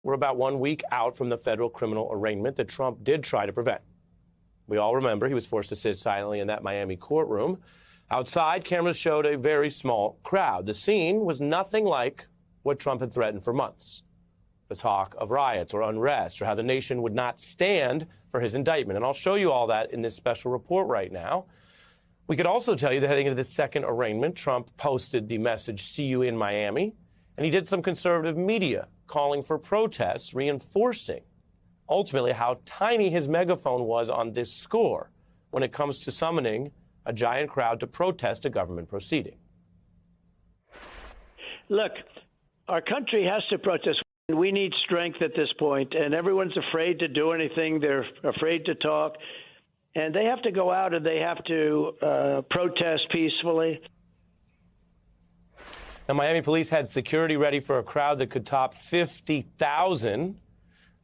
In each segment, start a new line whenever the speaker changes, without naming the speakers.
We're about 1 week out from the federal criminal arraignment that Trump did try to prevent. We all remember he was forced to sit silently in that Miami courtroom. Outside, cameras showed a very small crowd. The scene was nothing like what Trump had threatened for months. The talk of riots or unrest or how the nation would not stand for his indictment. And I'll show you all that in this special report right now. We could also tell you that heading into the second arraignment, Trump posted the message, "See you in Miami," and he did some conservative media calling for protests, reinforcing ultimately how tiny his megaphone was on this score when it comes to summoning a giant crowd to protest a government proceeding.
Look, our country has to protest. We need strength at this point, and everyone's afraid to do anything. They're afraid to talk, and they have to go out and they have to protest peacefully.
Now, Miami police had security ready for a crowd that could top 50,000.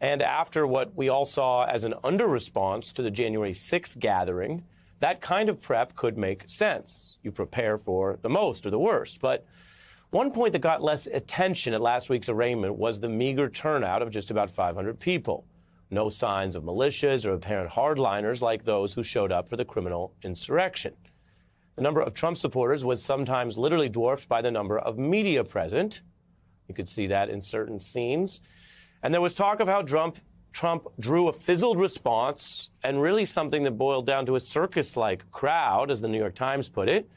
And after what we all saw as an under-response to the January 6th gathering, that kind of prep could make sense. You prepare for the most or the worst. But one point that got less attention at last week's arraignment was the meager turnout of just about 500 people. No signs of militias or apparent hardliners like those who showed up for the criminal insurrection. The number of Trump supporters was sometimes literally dwarfed by the number of media present. You could see that in certain scenes. And there was talk of how Trump drew a fizzled response and really something that boiled down to a circus-like crowd, as the New York Times put it,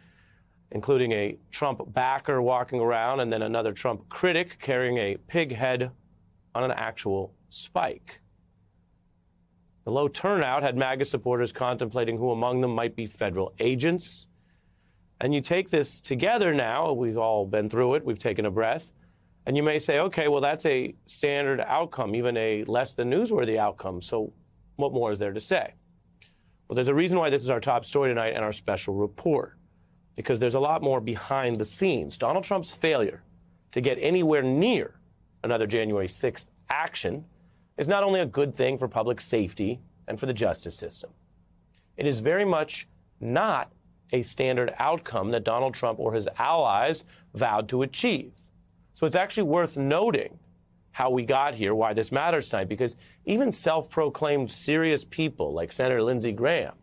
including a Trump backer walking around and then another Trump critic carrying a pig head on an actual spike. The low turnout had MAGA supporters contemplating who among them might be federal agents. And you take this together now, we've all been through it, we've taken a breath, and you may say, okay, well, that's a standard outcome, even a less than newsworthy outcome. So what more is there to say? Well, there's a reason why this is our top story tonight and our special report, because there's a lot more behind the scenes. Donald Trump's failure to get anywhere near another January 6th action is not only a good thing for public safety and for the justice system. It is very much not a standard outcome that Donald Trump or his allies vowed to achieve. So it's actually worth noting how we got here, why this matters tonight, because even self-proclaimed serious people like Senator Lindsey Graham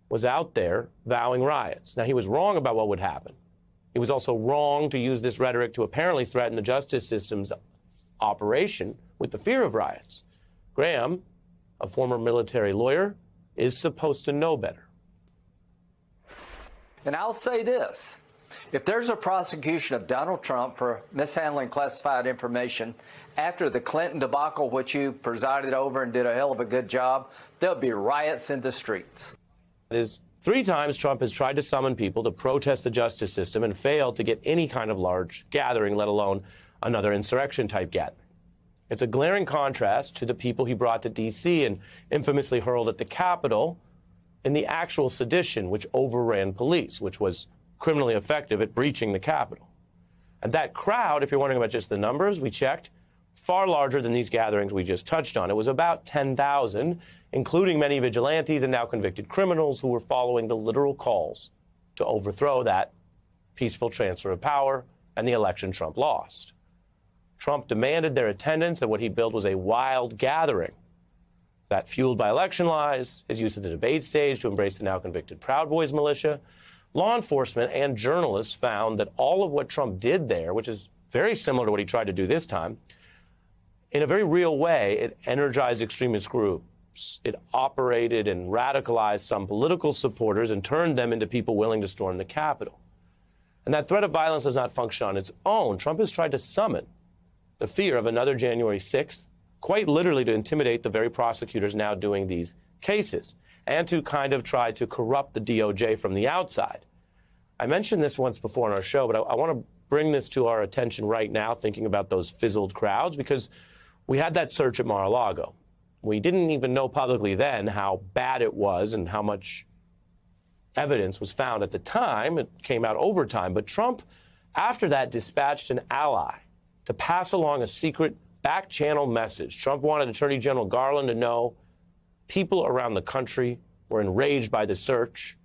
was out there vowing riots. Now, he was wrong about what would happen. He was also wrong to use this rhetoric to apparently threaten the justice system's operation with the fear of riots. Graham, a former military lawyer, is supposed to know better.
And I'll say this. If there's a prosecution of Donald Trump for mishandling classified information after the Clinton debacle, which you presided over and did a hell of a good job, there'll be riots in the streets.
It is 3 times Trump has tried to summon people to protest the justice system and failed to get any kind of large gathering, let alone another insurrection-type gathering. It's a glaring contrast to the people he brought to D.C. and infamously hurled at the Capitol in the actual sedition, which overran police, which was criminally effective at breaching the Capitol. And that crowd, if you're wondering about just the numbers, we checked, far larger than these gatherings we just touched on. It was about 10,000, including many vigilantes and now convicted criminals who were following the literal calls to overthrow that peaceful transfer of power and the election Trump lost. Trump demanded their attendance, and what he billed was a wild gathering that, fueled by election lies, his use of the debate stage to embrace the now convicted Proud Boys militia. Law enforcement and journalists found that all of what Trump did there, which is very similar to what he tried to do this time, in a very real way, it energized extremist groups. It operated and radicalized some political supporters and turned them into people willing to storm the Capitol. And that threat of violence does not function on its own. Trump has tried to summon the fear of another January 6th, quite literally to intimidate the very prosecutors now doing these cases, and to kind of try to corrupt the DOJ from the outside. I mentioned this once before on our show, but I want to bring this to our attention right now, thinking about those fizzled crowds, because we had that search at Mar-a-Lago. We didn't even know publicly then how bad it was and how much evidence was found at the time. It came out over time. But Trump, after that, dispatched an ally to pass along a secret back-channel message. Trump wanted Attorney General Garland to know people around the country were enraged by the search,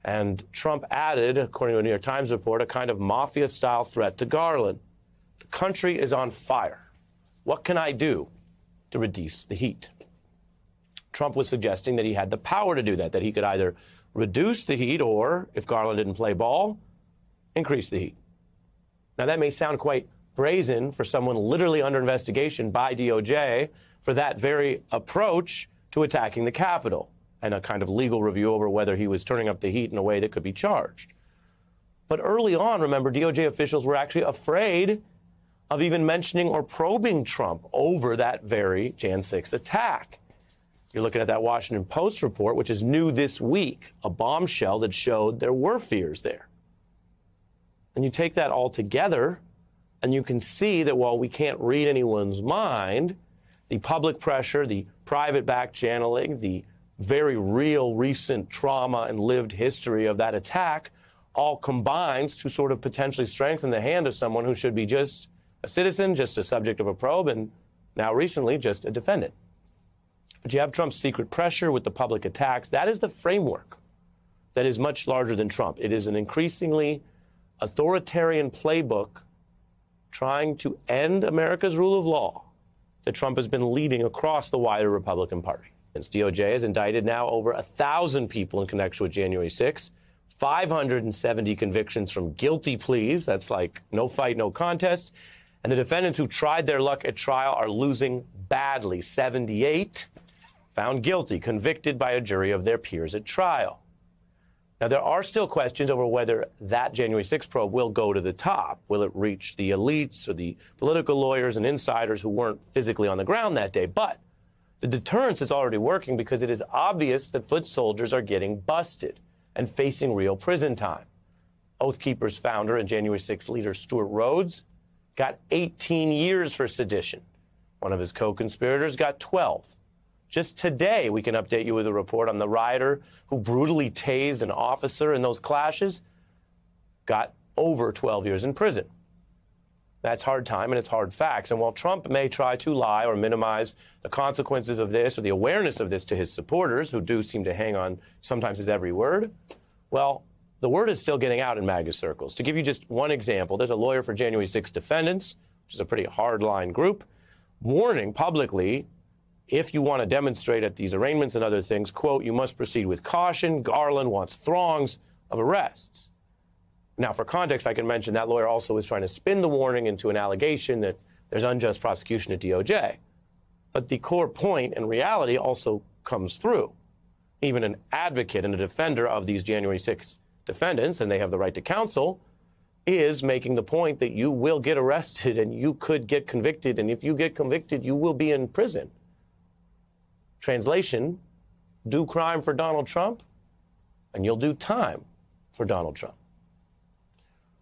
and Trump added, according to a New York Times report, a kind of mafia-style threat to Garland. The country is on fire. what can I do to reduce the heat? Trump was suggesting that he had the power to do that he could either reduce the heat or, if Garland didn't play ball, increase the heat. Now, that may sound quite brazen for someone literally under investigation by DOJ for that very approach to attacking the Capitol and a kind of legal review over whether he was turning up the heat in a way that could be charged. But early on, remember, DOJ officials were actually afraid of even mentioning or probing Trump over that very Jan 6th attack. You're looking at that Washington Post report, which is new this week, a bombshell that showed there were fears there. And you take that all together, and you can see that while we can't read anyone's mind, the public pressure, the private back channeling, the very real recent trauma and lived history of that attack all combines to sort of potentially strengthen the hand of someone who should be just a citizen, just a subject of a probe, and now recently just a defendant. But you have Trump's secret pressure with the public attacks. That is the framework that is much larger than Trump. It is an increasingly authoritarian playbook trying to end America's rule of law that Trump has been leading across the wider Republican Party. Since DOJ has indicted now over 1,000 people in connection with January 6th, 570 convictions from guilty pleas. That's like no fight, no contest. And the defendants who tried their luck at trial are losing badly. 78 found guilty, convicted by a jury of their peers at trial. Now, there are still questions over whether that January 6th probe will go to the top. Will it reach the elites or the political lawyers and insiders who weren't physically on the ground that day? But the deterrence is already working because it is obvious that foot soldiers are getting busted and facing real prison time. Oath Keepers founder and January 6th leader Stuart Rhodes got 18 years for sedition. One of his co-conspirators got 12. Just today, we can update you with a report on the rioter who brutally tased an officer in those clashes, got over 12 years in prison. That's hard time and it's hard facts. And while Trump may try to lie or minimize the consequences of this or the awareness of this to his supporters, who do seem to hang on sometimes his every word, well, the word is still getting out in MAGA circles. To give you just one example, there's a lawyer for January 6 defendants, which is a pretty hardline group, warning publicly, if you want to demonstrate at these arraignments and other things, quote, you must proceed with caution. Garland wants throngs of arrests. Now, for context, I can mention that lawyer also is trying to spin the warning into an allegation that there's unjust prosecution at DOJ. But the core point and reality also comes through. Even an advocate and a defender of these January 6 defendants, and they have the right to counsel, is making the point that you will get arrested and you could get convicted. And if you get convicted, you will be in prison. Translation, do crime for Donald Trump, and you'll do time for Donald Trump.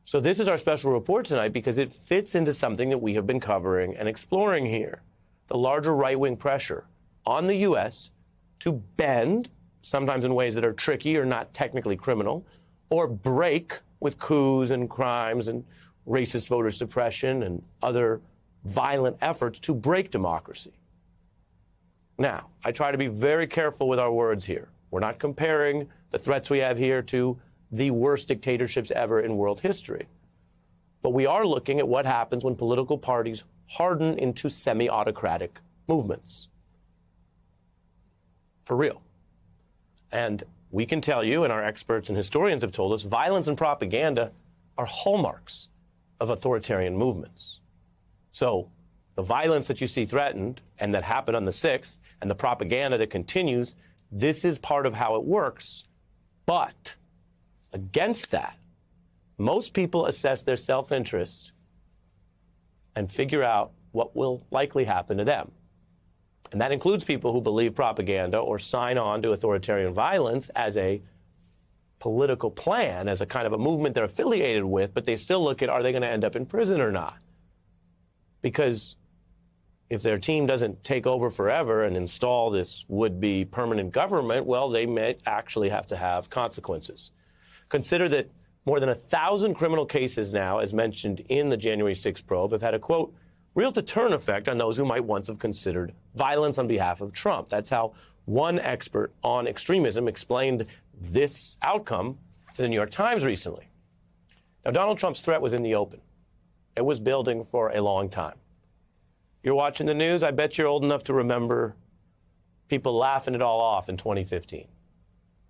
So this is our special report tonight because it fits into something that we have been covering and exploring here, the larger right-wing pressure on the U.S. to bend, sometimes in ways that are tricky or not technically criminal, or break with coups and crimes and racist voter suppression and other violent efforts to break democracy. Now, I try to be very careful with our words here. We're not comparing the threats we have here to the worst dictatorships ever in world history. But we are looking at what happens when political parties harden into semi-autocratic movements. For real. And we can tell you, and our experts and historians have told us, violence and propaganda are hallmarks of authoritarian movements. So the violence that you see threatened and that happened on the 6th and the propaganda that continues, this is part of how it works. But against that, most people assess their self-interest and figure out what will likely happen to them. And that includes people who believe propaganda or sign on to authoritarian violence as a political plan, as a kind of a movement they're affiliated with, but they still look at, are they going to end up in prison or not? Because if their team doesn't take over forever and install this would-be permanent government, well, they may actually have to have consequences. Consider that more than 1,000 criminal cases now, as mentioned in the January 6 probe, have had a, quote, real deterrent effect on those who might once have considered violence on behalf of Trump. That's how one expert on extremism explained this outcome to the New York Times recently. Now, Donald Trump's threat was in the open. It was building for a long time. You're watching the news, I bet you're old enough to remember people laughing it all off in 2015.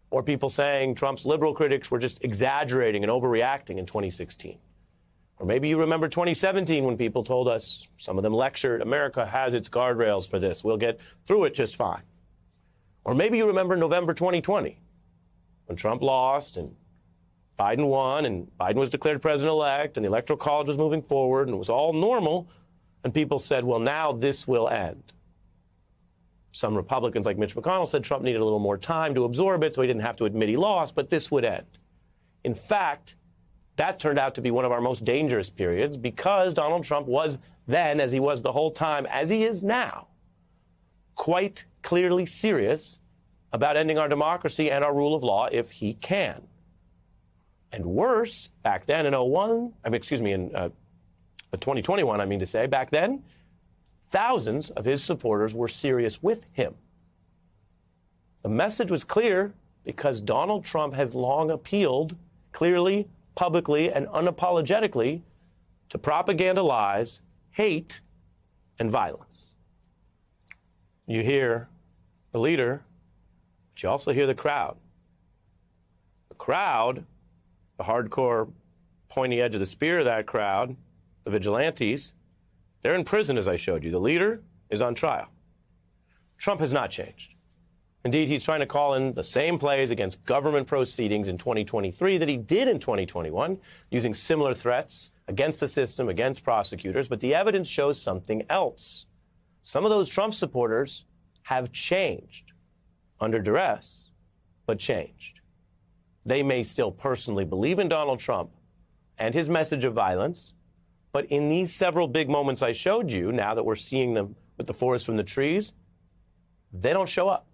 Or people saying Trump's liberal critics were just exaggerating and overreacting in 2016. Or maybe you remember 2017 when people told us, some of them lectured, America has its guardrails for this. We'll get through it just fine. Or maybe you remember November 2020 when Trump lost and Biden won and Biden was declared president-elect and the Electoral College was moving forward and it was all normal. And people said, well, now this will end. Some Republicans like Mitch McConnell said Trump needed a little more time to absorb it so he didn't have to admit he lost, but this would end. In fact, that turned out to be one of our most dangerous periods because Donald Trump was then, as he was the whole time, as he is now, quite clearly serious about ending our democracy and our rule of law if he can. And worse, back then in 2021, back then, thousands of his supporters were serious with him. The message was clear because Donald Trump has long appealed clearly, publicly, and unapologetically to propaganda lies, hate, and violence. You hear the leader, but you also hear the crowd. The crowd, the hardcore pointy edge of the spear of that crowd, the vigilantes, they're in prison, as I showed you. The leader is on trial. Trump has not changed. Indeed, he's trying to call in the same plays against government proceedings in 2023 that he did in 2021, using similar threats against the system, against prosecutors. But the evidence shows something else. Some of those Trump supporters have changed under duress, but changed. They may still personally believe in Donald Trump and his message of violence, but in these several big moments I showed you, now that we're seeing them with the forest from the trees, they don't show up.